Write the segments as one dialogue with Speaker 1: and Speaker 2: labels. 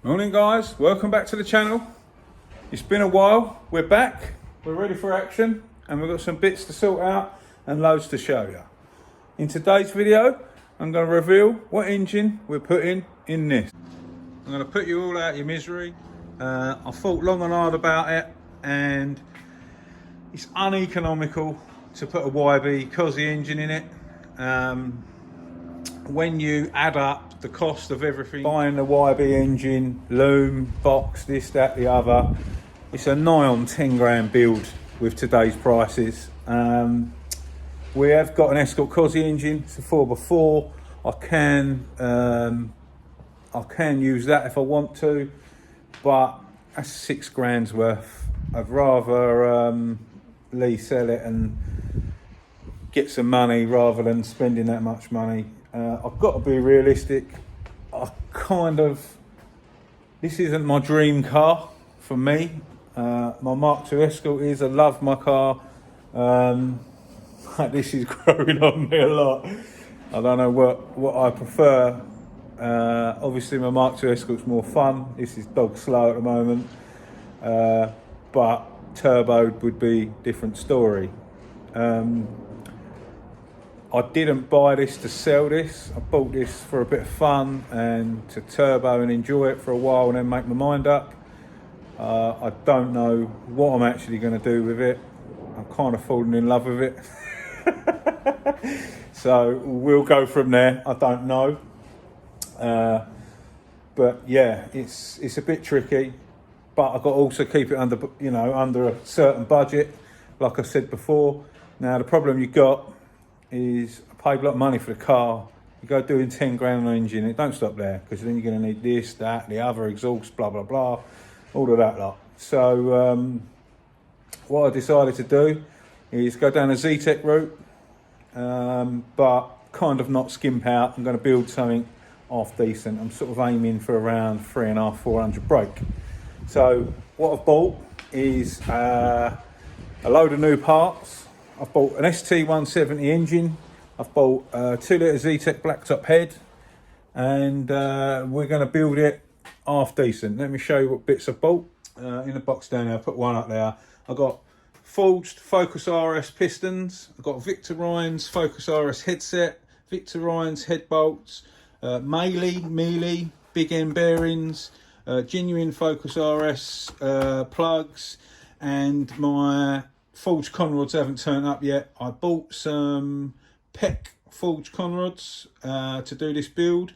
Speaker 1: Morning guys, welcome back to the channel. It's been a while, we're back, we're ready for action, and we've got some bits to sort out and loads to show you. In today's video, I'm going to reveal what engine we're putting in this. I'm going to put you all out your misery. I thought long and hard about it, and it's uneconomical to put a YB cozzy engine in it. When you add up the cost of everything, buying the YB engine, loom, box, this, that, the other, it's a nigh on 10 grand build with today's prices. We have got an Escort cozzy engine, it's a 4x4. I can use that if I want to, but that's 6 grand's worth. I'd rather sell it and get some money rather than spending that much money. I've got to be realistic. This isn't my dream car for me. My Mark II Escort is. I love my car. This is growing on me a lot. I don't know what I prefer. Obviously my Mark II Escort's more fun. This is dog slow at the moment. But turboed would be a different story. I didn't buy this to sell this. I bought this for a bit of fun and to turbo and enjoy it for a while and then make my mind up. I don't know what I'm actually going to do with it. I'm kind of falling in love with it. So we'll go from there. I don't know. But yeah, it's a bit tricky. But I've got to also keep it under a certain budget, like I said before. Now the problem you got is I paid a lot of money for the car. You go doing 10 grand on an engine, it don't stop there, because then you're going to need this, that, the other, exhaust, blah, blah, blah, all of that lot. So what I decided to do is go down a Z-Tech route, but kind of not skimp out. I'm going to build something half decent. I'm sort of aiming for around 3.5, 400 brake. So what I've bought is a load of new parts. I've bought an ST170 engine. I've bought a 2-litre Z-Tech blacktop head, and we're going to build it half decent. Let me show you what bits I've bought. In the box down there, I put one up there. I've got forged Focus RS pistons. I've got Victor Ryan's Focus RS headset, Victor Ryan's head bolts, mealy, big end bearings, genuine Focus RS plugs, and my forged conrods haven't turned up yet. I bought some PEC forged conrods to do this build.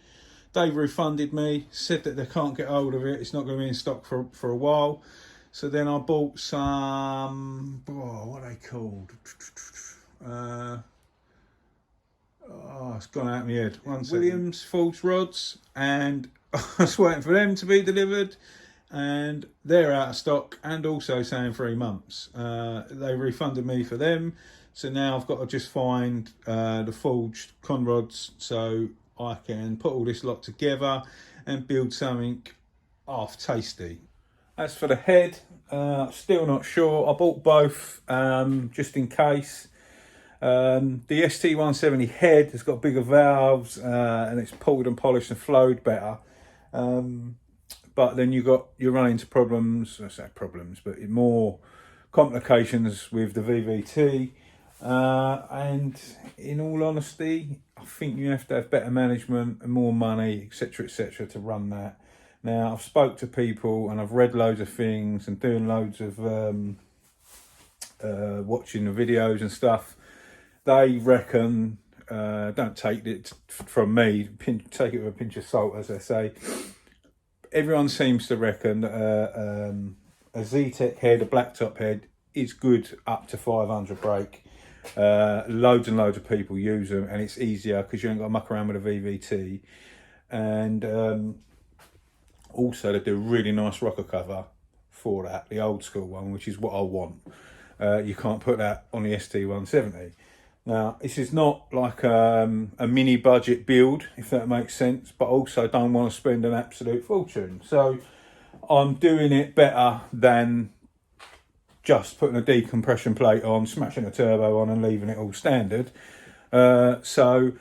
Speaker 1: They've refunded me, said that they can't get hold of it. It's not going to be in stock for a while. So then I bought some, what are they called? It's gone out of my head. Williams forged rods, and I was waiting for them to be delivered. And they're out of stock, and also saying 3 months. They refunded me for them, so now I've got to just find the forged conrods so I can put all this lot together and build something half tasty. As for the head, still not sure. I bought both just in case. The ST170 head has got bigger valves and it's pulled and polished and flowed better. But then you're running into problems, I say problems, but more complications with the VVT. And in all honesty, I think you have to have better management and more money, etc., to run that. Now, I've spoke to people and I've read loads of things and doing loads of watching the videos and stuff. They reckon, don't take it from me, take it with a pinch of salt, as they say. Everyone seems to reckon that a Z-Tech head, a blacktop head, is good up to 500 brake. Loads and loads of people use them, and it's easier because you ain't got to muck around with a VVT. And also they do a really nice rocker cover for that, the old school one, which is what I want. You can't put that on the ST170. Now, this is not like a mini budget build, if that makes sense, but also don't want to spend an absolute fortune. So I'm doing it better than just putting a decompression plate on, smashing a turbo on and leaving it all standard. So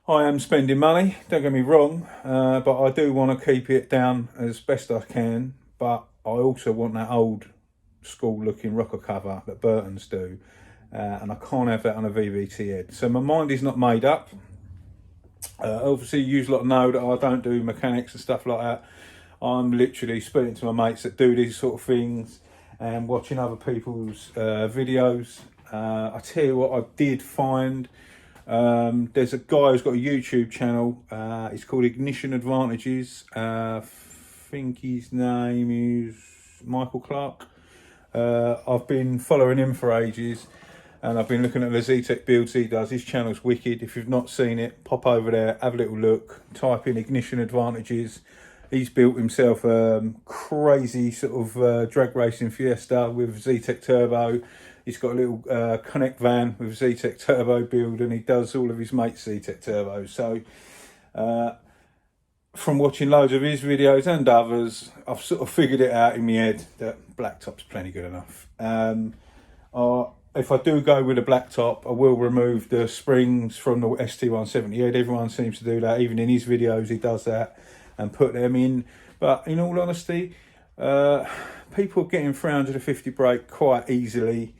Speaker 1: I am spending money, don't get me wrong, but I do want to keep it down as best I can. But I also want that old school looking rocker cover that Burton's do, and I can't have that on a VVT head. So my mind is not made up. Obviously, you lot know that I don't do mechanics and stuff like that. I'm literally speaking to my mates that do these sort of things and watching other people's videos. I tell you what, I did find. There's a guy who's got a YouTube channel. It's called Ignition Advantages. I think his name is Michael Clark. I've been following him for ages, and I've been looking at the Z-Tech builds he does. His channel's wicked. If you've not seen it, pop over there, have a little look, type in Ignition Advantages. He's built himself a crazy sort of drag racing Fiesta with Z-Tech turbo. He's got a little Connect van with Z-Tech turbo build, and he does all of his mates' Z-Tech turbos. So from watching loads of his videos and others, I've sort of figured it out in my head that blacktop's plenty good enough. If I do go with a blacktop, I will remove the springs from the ST170 head. Everyone seems to do that. Even in his videos, he does that and put them in. But in all honesty, people are getting 350 brake quite easily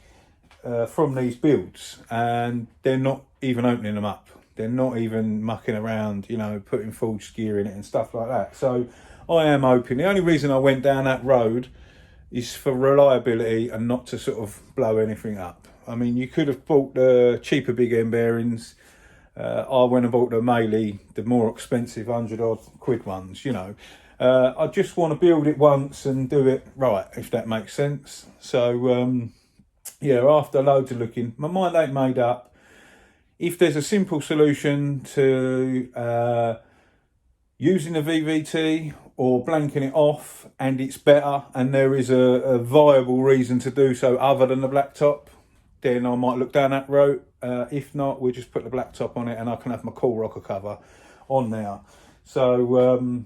Speaker 1: from these builds, and they're not even opening them up. They're not even mucking around, you know, putting forged gear in it and stuff like that. So I am hoping. The only reason I went down that road is for reliability and not to sort of blow anything up. I mean, you could have bought the cheaper big end bearings. I went and bought the Melee, the more expensive 100 odd quid ones, you know. I just want to build it once and do it right, if that makes sense. So, yeah, after loads of looking, my mind ain't made up. If there's a simple solution to using a VVT or blanking it off and it's better, and there is a viable reason to do so other than the blacktop, then I might look down that road. If not, we'll just put the blacktop on it and I can have my cool rocker cover on there. So,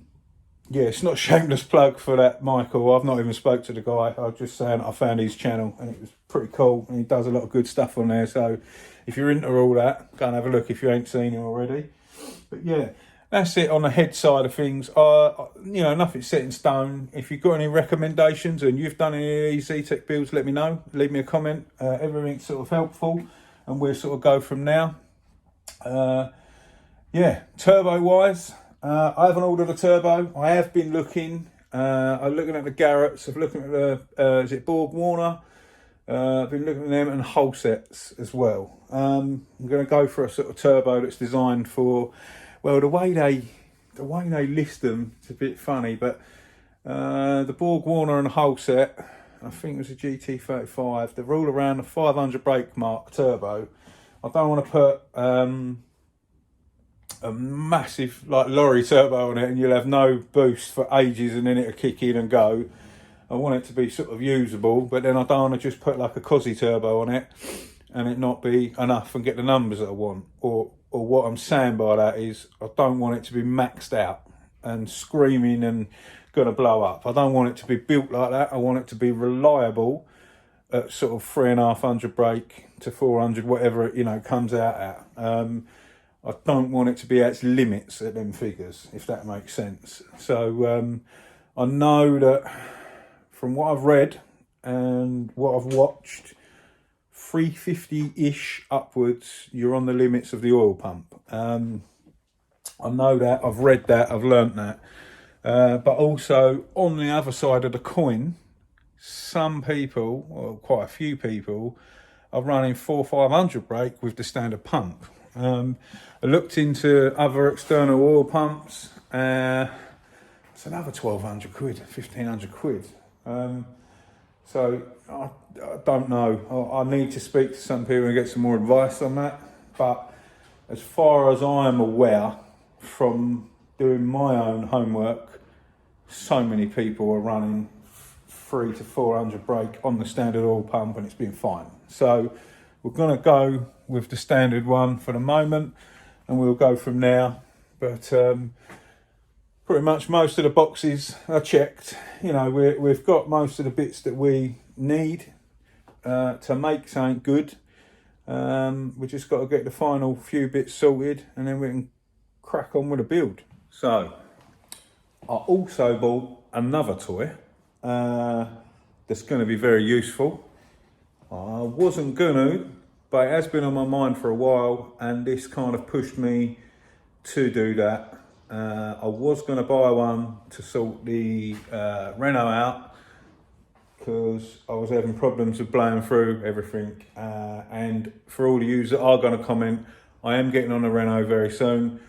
Speaker 1: yeah, it's not a shameless plug for that, Michael. I've not even spoke to the guy. I was just saying I found his channel and it was pretty cool, and he does a lot of good stuff on there. So if you're into all that, go and have a look if you ain't seen him already. But yeah, that's it on the head side of things. You know, nothing's set in stone. If you've got any recommendations and you've done any of these Z-Tech builds, let me know. Leave me a comment. Everything's sort of helpful, and we'll sort of go from now. Yeah, turbo wise, I haven't ordered a turbo. I have been looking. I'm looking at the Garretts. I'm looking at the is it Borg Warner? I've been looking at them and whole sets as well. I'm going to go for a sort of turbo that's designed for, well, the way they list them, it's a bit funny, but the Borg Warner and whole set, I think it was a GT35. They're all around the 500 brake mark turbo. I don't want to put a massive like lorry turbo on it and you'll have no boost for ages and then it'll kick in and go. I want it to be sort of usable, but then I don't want to just put like a cozzy turbo on it and it not be enough and get the numbers that I want. Or what I'm saying by that is I don't want it to be maxed out and screaming and gonna blow up. I don't want it to be built like that. I want it to be reliable at sort of 3,500 brake to 400, whatever it, you know, comes out at. I don't want it to be at its limits at them figures, if that makes sense. So I know that from what I've read and what I've watched, 350-ish upwards, you're on the limits of the oil pump. I know that, I've read that, I've learnt that. But also, on the other side of the coin, some people, or quite a few people, are running 400-500 brake with the standard pump. I looked into other external oil pumps. It's another 1,200 quid, 1,500 quid. So I don't know. I need to speak to some people and get some more advice on that. But as far as I am aware, from doing my own homework, so many people are running 300 to 400 brake on the standard oil pump and it's been fine. So we're going to go with the standard one for the moment and we'll go from there. But pretty much most of the boxes are checked. You know, we've got most of the bits that we need to make something good. We just got to get the final few bits sorted and then we can crack on with the build. So I also bought another toy that's going to be very useful. I wasn't gonna, but it has been on my mind for a while, and this kind of pushed me to do that. I was going to buy one to sort the Renault out, because I was having problems with blowing through everything. And for all of you that are going to comment, I am getting on a Renault very soon.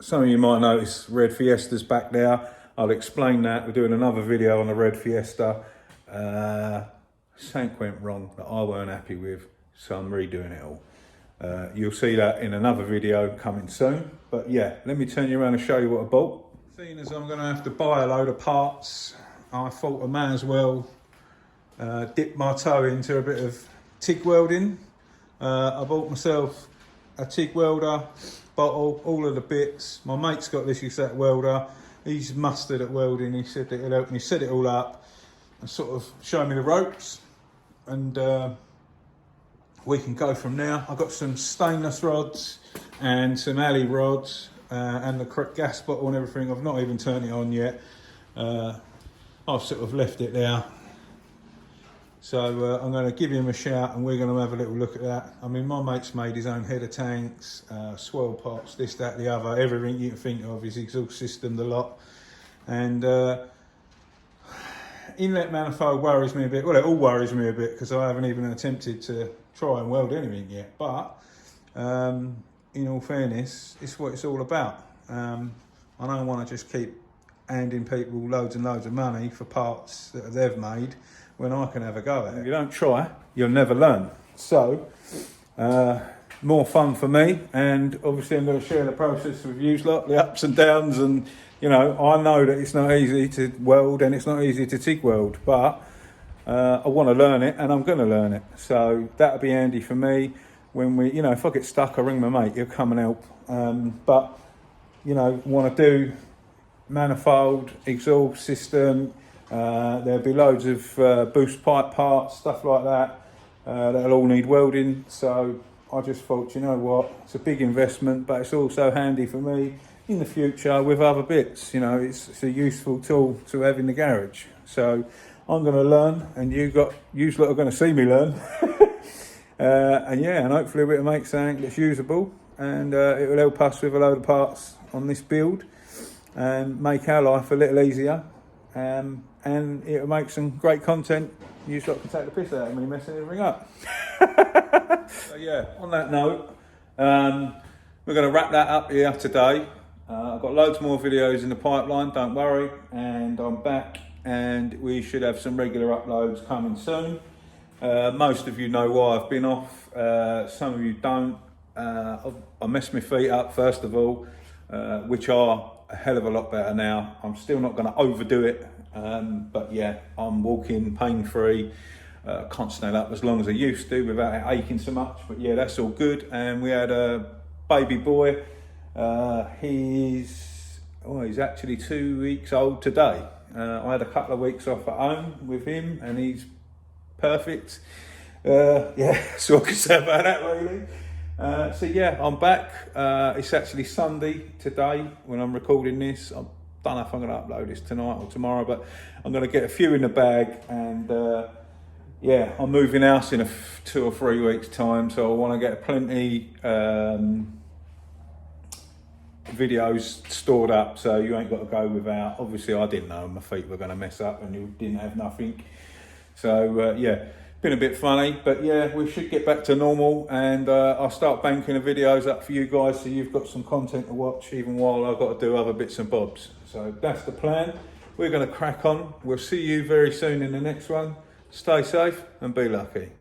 Speaker 1: Some of you might notice red Fiesta's back there. I'll explain that. We're doing another video on the red Fiesta. Something went wrong that I weren't happy with, so I'm redoing it all. You'll see that in another video coming soon. But yeah, let me turn you around and show you what I bought. Seeing as I'm going to have to buy a load of parts, I thought I may as well dip my toe into a bit of TIG welding. I bought myself a TIG welder bottle, all of the bits. My mate's got this exact welder. He's mastered at welding. He said that it'll help me set it all up and sort of show me the ropes, and we can go from there. I've got some stainless rods and some alley rods and the correct gas bottle and everything. I've not even turned it on yet. I've sort of left it there. So I'm going to give him a shout and we're going to have a little look at that. I mean, my mate's made his own header tanks, swirl pots, this, that, the other, everything you can think of, his exhaust system, the lot. And inlet manifold worries me a bit. Well, it all worries me a bit because I haven't even attempted to try and weld anything yet. But in all fairness, it's what it's all about. I don't want to just keep handing people loads and loads of money for parts that they've made when I can have a go at it. If you don't try, you'll never learn. So, more fun for me, and obviously I'm going to share the process with you lot, the ups and downs, and you know, I know that it's not easy to weld and it's not easy to TIG weld, but I want to learn it and I'm going to learn it. So that'll be handy for me when we, you know, if I get stuck, I ring my mate, he'll come and help. But, you know, want to do manifold, exhaust system, there'll be loads of boost pipe parts, stuff like that, that'll all need welding. So I just thought, you know what, it's a big investment, but it's also handy for me in the future with other bits. You know, it's a useful tool to have in the garage. So I'm going to learn, and you lot are going to see me learn. And yeah, and hopefully we'll make something that's usable, and it will help us with a load of parts on this build and make our life a little easier. And it'll make some great content. You lot can take the piss out of me messing everything up. So yeah, on that note, we're going to wrap that up here today. I've got loads more videos in the pipeline, don't worry, and I'm back, and we should have some regular uploads coming soon. Most of you know why I've been off, some of you don't. I messed my feet up first of all, which are a hell of a lot better now. I'm still not going to overdo it, but yeah, I'm walking pain-free. Can't stand up as long as I used to without it aching so much, but yeah, that's all good. And we had a baby boy. He's actually 2 weeks old today. I had a couple of weeks off at home with him, and he's perfect. Yeah, that's all I can say about that really. So yeah, I'm back. It's actually Sunday today when I'm recording this. I don't know if I'm going to upload this tonight or tomorrow, but I'm going to get a few in the bag, and yeah, I'm moving house in 2 or 3 weeks time, so I want to get plenty videos stored up, so you ain't got to go without. Obviously I didn't know my feet were going to mess up and you didn't have nothing, so yeah, been a bit funny, but yeah, we should get back to normal, and I'll start banking the videos up for you guys so you've got some content to watch even while I've got to do other bits and bobs. So that's the plan. We're going to crack on. We'll see you very soon in the next one. Stay safe and be lucky.